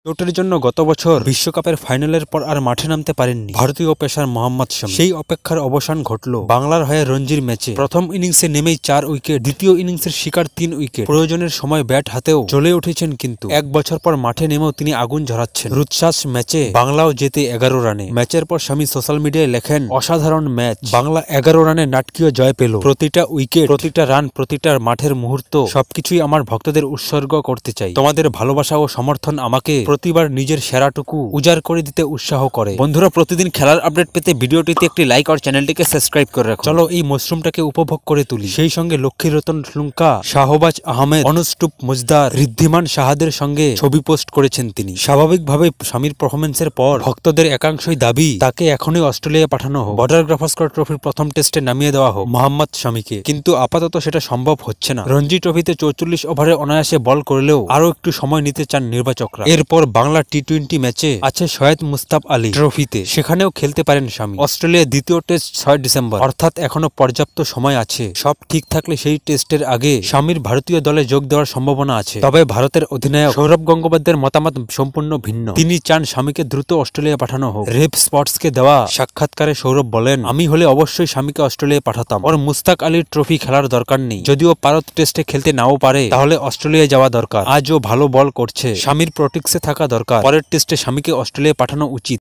চোটের জন্য গত বছর বিশ্বকাপের ফাইনালের পর আর মাঠে নামতে পারেননি ভারতীয় পেসার মোহাম্মদ শামি। সেই অপেক্ষার অবসান ঘটল বাংলার হয়ে রঞ্জির ম্যাচে। প্রথম ইনিংসে নেমেই 4 উইকেট, দ্বিতীয় ইনিংসের শিকার 3 উইকেট। প্রয়োজনের সময় ব্যাট হাতেও জ্বলে উঠেছেন, কিন্তু এক বছর পর মাঠে নেমেও তিনি আগুন ঝরাচ্ছেন। রুৎসাস ম্যাচে বাংলাও জেতে 11 রানে। ম্যাচের পর শামি সোশ্যাল মিডিয়ায় লেখেন, অসাধারণ ম্যাচ, বাংলা 11 রানে নাটকীয় জয় পেল। প্রতিটা উইকেট, প্রতিটা রান, প্রতিটা মাঠের মুহূর্ত সবকিছুই আমার ভক্তদের উৎসর্গ করতে চাই। তোমাদের ভালোবাসা ও সমর্থন আমাকে প্রতিবার নিজের সেরাটুকু উজাড় করে দিতে উৎসাহ করে। বন্ধুরা, প্রতিদিন খেলার আপডেট পেতে ভিডিওটিতে একটি লাইক আর চ্যানেলটিকে সাবস্ক্রাইব করে রাখো। চলো এই মশরুমটাকে উপভোগ করে তুলি। সেই সঙ্গে লক্ষ্মীরতন শ্লুঙ্কা, শাহবাজ আহমেদ, অনুষ্টুপ মুজদার, ঋদ্ধিমান সাহাদের সঙ্গে ছবি পোস্ট করেছেন তিনি। স্বাভাবিকভাবে স্বামীর পারফরমেন্সের পর ভক্তদের একাংশই দাবি তাকে এখনই অস্ট্রেলিয়া পাঠানো হোক, বর্ডার গাভাস্কর ট্রফির প্রথম টেস্টে নামিয়ে দেওয়া হোক মোহাম্মদ শামিকে। কিন্তু আপাতত সেটা সম্ভব হচ্ছে না। রঞ্জি ট্রফিতে 44 ওভারে অনায়াসে বল করলেও আরো একটু সময় নিতে চান নির্বাচকরা। এরপর বাংলা টি-20 ম্যাচে আছে সৈয়দ মুস্তাফ আলী ট্রফিতে, সেখানেও খেলতে পারেন শামি। অস্ট্রেলিয়ার দ্বিতীয় টেস্ট 6 ডিসেম্বর, অর্থাৎ এখনো পর্যাপ্ত সময় আছে। সব ঠিক থাকলে সেই টেস্টের আগে শামির ভারতীয় দলে যোগ দেওয়ার সম্ভাবনা আছে। তবে ভারতের অধিনায়ক সৌরভ গঙ্গোপাধ্যায়ের মতামত সম্পূর্ণ ভিন্ন। তিনি চান শামিকে দ্রুত অস্ট্রেলিয়া পাঠানো হোক। রেভ স্পোর্টসকে দেওয়া সাক্ষাৎকারে সৌরভ বলেন, আমি হলে অবশ্যই শামিকে অস্ট্রেলিয়া পাঠাতাম। ওর মুস্তাক আলীর ট্রফি খেলার দরকার নেই। যদিও ভারত টেস্টে খেলতে নাও পারে, তাহলে অস্ট্রেলিয়ায় যাওয়া দরকার। আজও ভালো বল করছে, শামির প্রটিক্সে থাকা দরকার। পরের টেস্টে শামিকে অস্ট্রেলিয়া পাঠানো উচিত।